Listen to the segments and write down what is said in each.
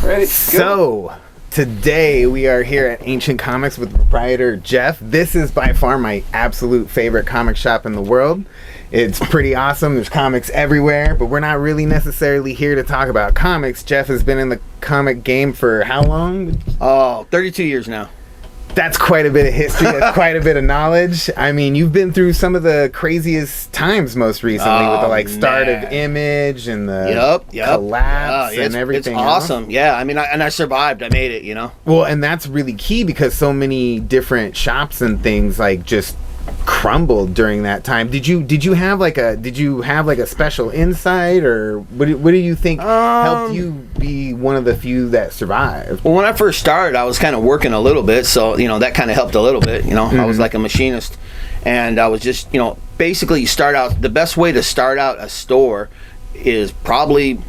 Ready? So, today we are here at Ancient Comics with proprietor Jeff. This is by far my absolute favorite comic shop in the world. It's pretty awesome. There's comics everywhere, but we're not really necessarily here to talk about comics. Jeff has been in the comic game for how long? Oh, 32 years now. That's quite a bit of history. That's quite a bit of knowledge. I mean, you've been through some of the craziest times most recently with the start of Image and the collapse and everything. It's awesome. Yeah, I mean, I survived. I made it, you know. Well, and that's really key because so many different shops and things just crumbled during that time. Did you have like a special insight, or what do you think helped you be one of the few that survived? Well, when I first started, I was kind of working a little bit, so that kind of helped a little bit. I was like a machinist, and I was just basically start out. The best way to start out a store is probably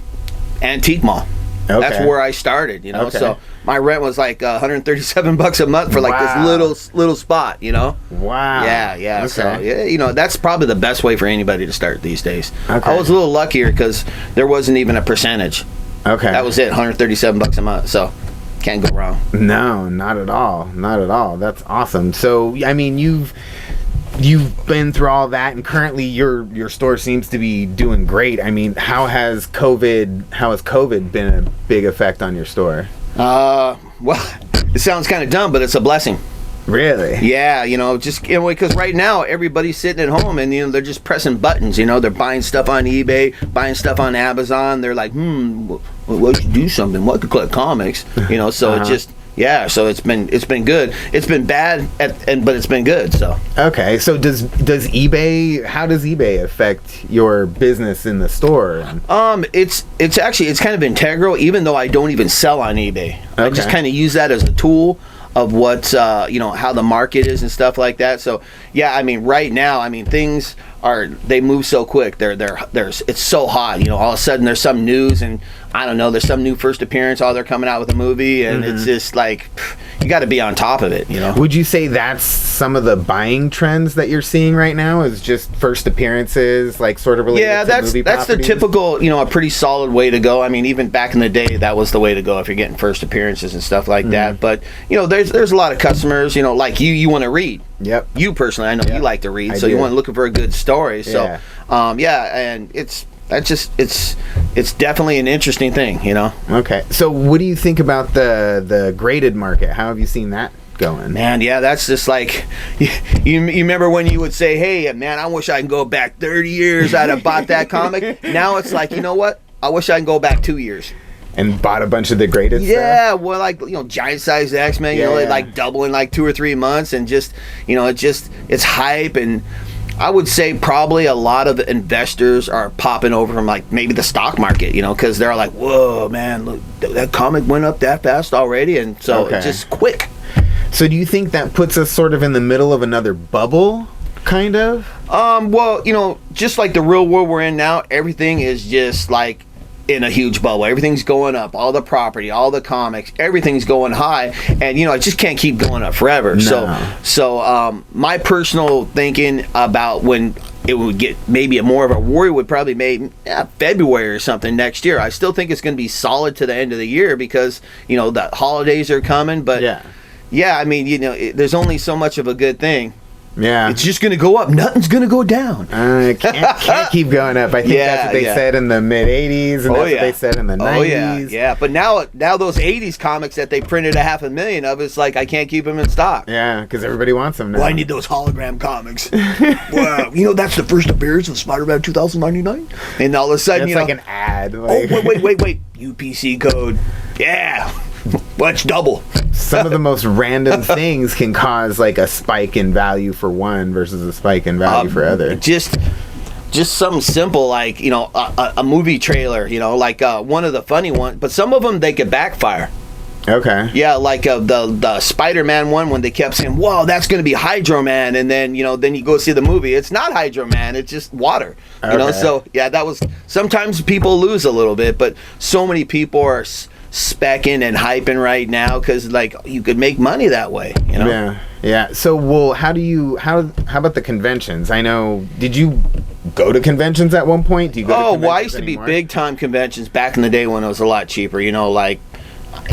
antique mall. Okay. That's where I started, Okay. So my rent was like $137 a month for this little spot, Wow. Yeah. Okay. So that's probably the best way for anybody to start these days. Okay. I was a little luckier because there wasn't even a percentage. Okay. That was it, $137 a month. So can't go wrong. No, not at all. Not at all. That's awesome. So I mean, you've been through all that, and currently your store seems to be doing great. I mean, how has COVID been a big effect on your store? Well, it sounds kind of dumb, but it's a blessing. Really? Yeah, just because right now everybody's sitting at home and they're just pressing buttons. They're buying stuff on eBay, buying stuff on Amazon. They're like, what should do something? What could collect comics? So it just. Yeah, so it's been good. It's been bad, but it's been good. So okay, so does eBay? How does eBay affect your business in the store? It's actually kind of integral, even though I don't even sell on eBay. Okay. I just kind of use that as a tool of what how the market is and stuff like that. So yeah, I mean right now, things they move so quick. It's so hot. All of a sudden there's some news and I don't know, there's some new first appearance. They're coming out with a movie and it's just like you got to be on top of it. Would you say that's some of the buying trends that you're seeing right now? Is just first appearances, sort of related to movie properties? That's the typical, a pretty solid way to go. I mean, even back in the day, that was the way to go if you're getting first appearances and stuff like that. But there's a lot of customers, like you want to read. Yep. You personally, I know you like to read, so you want to looking for a good story. So, and it's definitely an interesting thing, Okay. So, what do you think about the graded market? How have you seen that going? Man, yeah, that's just like you remember when you would say, "Hey, man, I wish I could go back 30 years. I'd have bought that comic." Now it's like, you know what? I wish I could go back 2 years. And bought a bunch of the greatest stuff? Yeah, well, giant sized X-Men, like double in 2 or 3 months, and just, it's hype. And I would say probably a lot of investors are popping over from maybe the stock market, because they're like, whoa, man, look, that comic went up that fast already, and so it's just quick. So do you think that puts us sort of in the middle of another bubble? Kind of? Well, just like the real world we're in now, everything is just in a huge bubble. Everything's going up. All the property, all the comics, everything's going high, and it just can't keep going up forever. No. So my personal thinking about when it would get maybe more of a worry would probably maybe February or something next year. I still think it's going to be solid to the end of the year because the holidays are coming. But I mean there's only so much of a good thing. Yeah, it's just going to go up. Nothing's going to go down. Can't keep going up. I think that's what they said in the mid '80s, and that's what they said in the '90s. Yeah. But now those '80s comics that they printed 500,000 of, it's like I can't keep them in stock. Yeah, because everybody wants them now. Well, I need those hologram comics. Wow, that's the first appearance of Spider-Man 2099, and all of a sudden, it's like an ad. Oh, wait, UPC code. Yeah. Let's double. Some of the most random things can cause a spike in value for one versus a spike in value for other. Just something simple like a movie trailer. One of the funny ones, but some of them they could backfire. Okay. Yeah, like the Spider-Man one when they kept saying, "Whoa, that's going to be Hydro Man," and then then you go see the movie, it's not Hydro Man, it's just water. So yeah, that was sometimes people lose a little bit, but so many people are specking and hyping right now because you could make money that way. Yeah. So well, how about the conventions? I know. Did you go to conventions at one point? Do you go? I used to be big time conventions back in the day when it was a lot cheaper.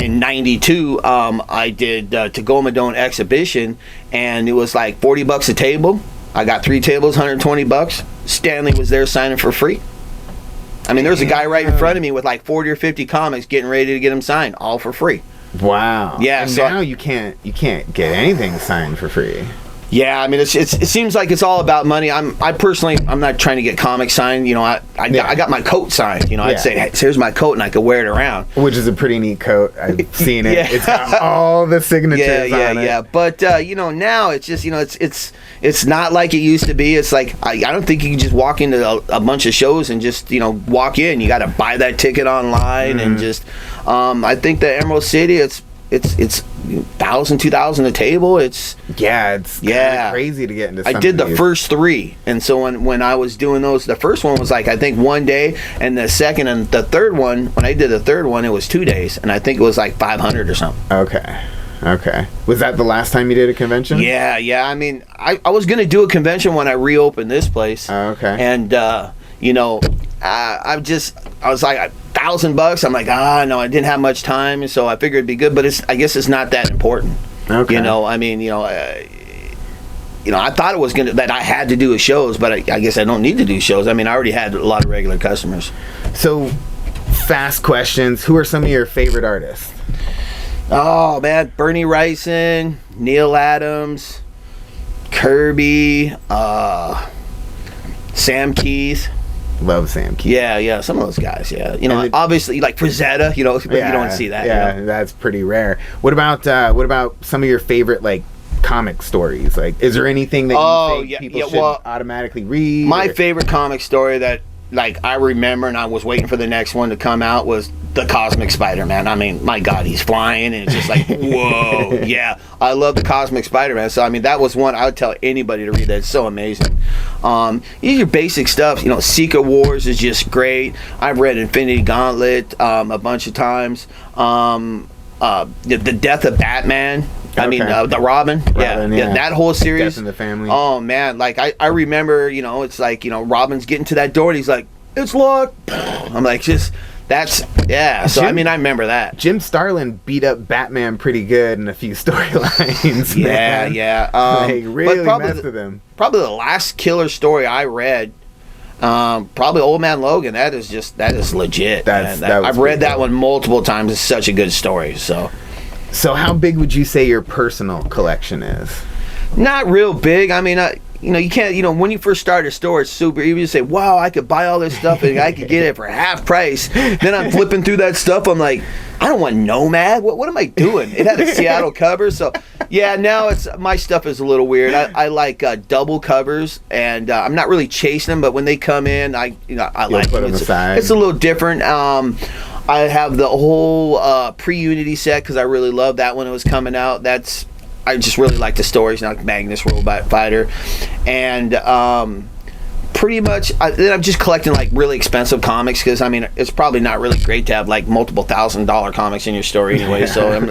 in '92, I did Tacoma Dome exhibition, and it was like $40 a table. I got 3 tables, $120. Stanley was there signing for free. I mean, there was a guy right in front of me with like 40 or 50 comics getting ready to get them signed, all for free. Wow. Yeah. And so now you can't get anything signed for free. Yeah, I mean, it seems like it's all about money. I'm not trying to get comics signed. You know, I got my coat signed. You know, I'd say, hey, here's my coat, and I could wear it around. Which is a pretty neat coat. I've seen it. Yeah. It's got all the signatures on it. Yeah. But you know, now it's just, you know, it's not like it used to be. It's like I don't think you can just walk into a bunch of shows and just, you know, walk in. You got to buy that ticket online and just. I think the Emerald City, it's $1,000, $2,000 a table. It's crazy to get into. I did the first 3, and so when I was doing those, the first one was like I think 1 day, and the second and the third one, when I did the third one, it was 2 days, and I think it was like 500 or something. Okay. Was that the last time you did a convention? Yeah. I mean, I was gonna do a convention when I reopened this place. Okay. And you know, I was like $1,000. I'm like, no, I didn't have much time, and so I figured it'd be good. But I guess it's not that important. Okay. You know, I mean, you know, I thought it was that I had to do shows, but I guess I don't need to do shows. I mean, I already had a lot of regular customers. So, fast questions. Who are some of your favorite artists? Oh man, Bernie Wrightson, Neil Adams, Kirby, Sam Keith. Love Sam Keith. Yeah, some of those guys. Yeah, you know, obviously like Frazetta. You know, but you don't see that. Yeah, you know? That's pretty rare. What about some of your favorite like comic stories? Like, is there anything that you think people should automatically read? My favorite comic story that like I remember, and I was waiting for the next one to come out, was the Cosmic Spider-Man. I mean, my God, he's flying, and it's just like, whoa, yeah. I love the Cosmic Spider-Man. So I mean, that was one I would tell anybody to read. That's so amazing. Your basic stuff, you know, Secret Wars is just great. I've read Infinity Gauntlet a bunch of times. The Death of Batman. I mean, the Robin. Yeah, that whole series. Death in the Family. Oh man, like I remember, you know, it's like, you know, Robin's getting to that door and he's like, it's locked. I'm like, so I mean, I remember that. Jim Starlin beat up Batman pretty good in a few storylines. Yeah. Like, really messed with him. Probably the last killer story I read, probably Old Man Logan. That is legit. I've read that one multiple times. It's such a good story. So how big would you say your personal collection is? Not real big. I mean, you know, you can't, you know, when you first start a store, it's super easy to say, wow, I could buy all this stuff and I could get it for half price. Then I'm flipping through that stuff. I'm like, I don't want Nomad. What am I doing? It had a Seattle cover. So, yeah, now my stuff is a little weird. I like double covers, and I'm not really chasing them, but when they come in, I like put them aside. It's a little different. I have the whole pre-Unity set because I really love that when it was coming out. I just really like the stories, like Magnus Robot Fighter, and pretty much I'm just collecting like really expensive comics because I mean it's probably not really great to have like multiple $1,000 comics in your store anyway. So I'm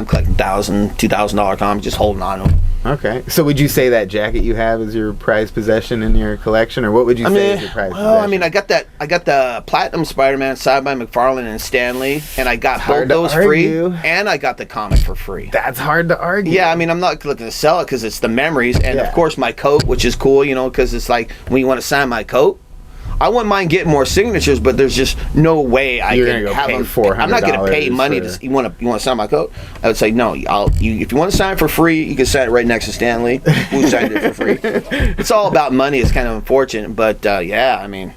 collecting $1,000, $2,000 comics, just holding on to them. Okay, so would you say that jacket you have is your prized possession in your collection, or what would you say is your prized possession? I mean, I got the Platinum Spider-Man signed by McFarlane and Stanley, and I got both those free, and I got the comic for free. That's hard to argue. Yeah, I mean, I'm not looking to sell it because it's the memories, and of course my coat, which is cool, you know, because it's like when you want to sign my coat, I wouldn't mind getting more signatures, but there's just no way I can have them. I'm not going to pay money to. You want to sign my coat? I would say no. If you want to sign it for free, you can sign it right next to Stanley, who signed it for free. It's all about money. It's kind of unfortunate, but yeah, I mean,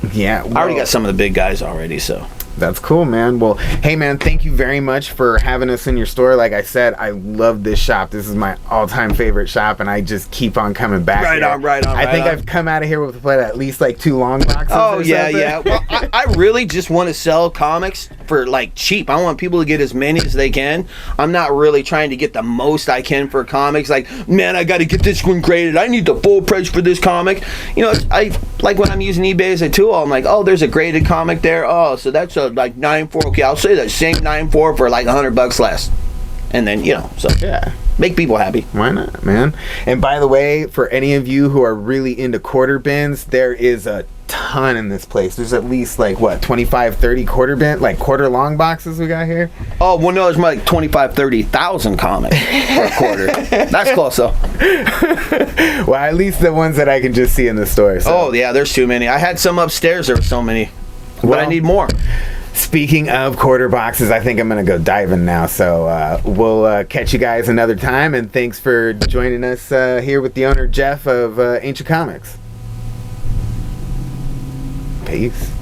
I already got some of the big guys already, so. That's cool, man. Well, hey, man, thank you very much for having us in your store. Like I said, I love this shop. This is my all-time favorite shop, and I just keep on coming back. Right on. I think I've come out of here with at least like 2 long boxes. Oh, yeah. Well, I really just want to sell comics for like cheap. I want people to get as many as they can. I'm not really trying to get the most I can for comics. Like, man, I got to get this one graded. I need the full price for this comic. You know, I like when I'm using eBay as a tool. I'm like, oh, there's a graded comic there. Oh, so that's a like 9.4. Okay, I'll say that same 9.4 for like $100 less, and then make people happy. Why not, man? And by the way, for any of you who are really into quarter bins, there is a ton in this place. There's at least like what, 25, 30 quarter long boxes we got here. Oh, well, no, there's more like 25, 30,000 comics per quarter. That's close though. Well, at least the ones that I can just see in the store. So. Oh yeah, there's too many. I had some upstairs. There were so many, but I need more. Speaking of quarter boxes, I think I'm gonna go diving now. So we'll catch you guys another time. And thanks for joining us here with the owner Jeff of Ancient Comics. Peace.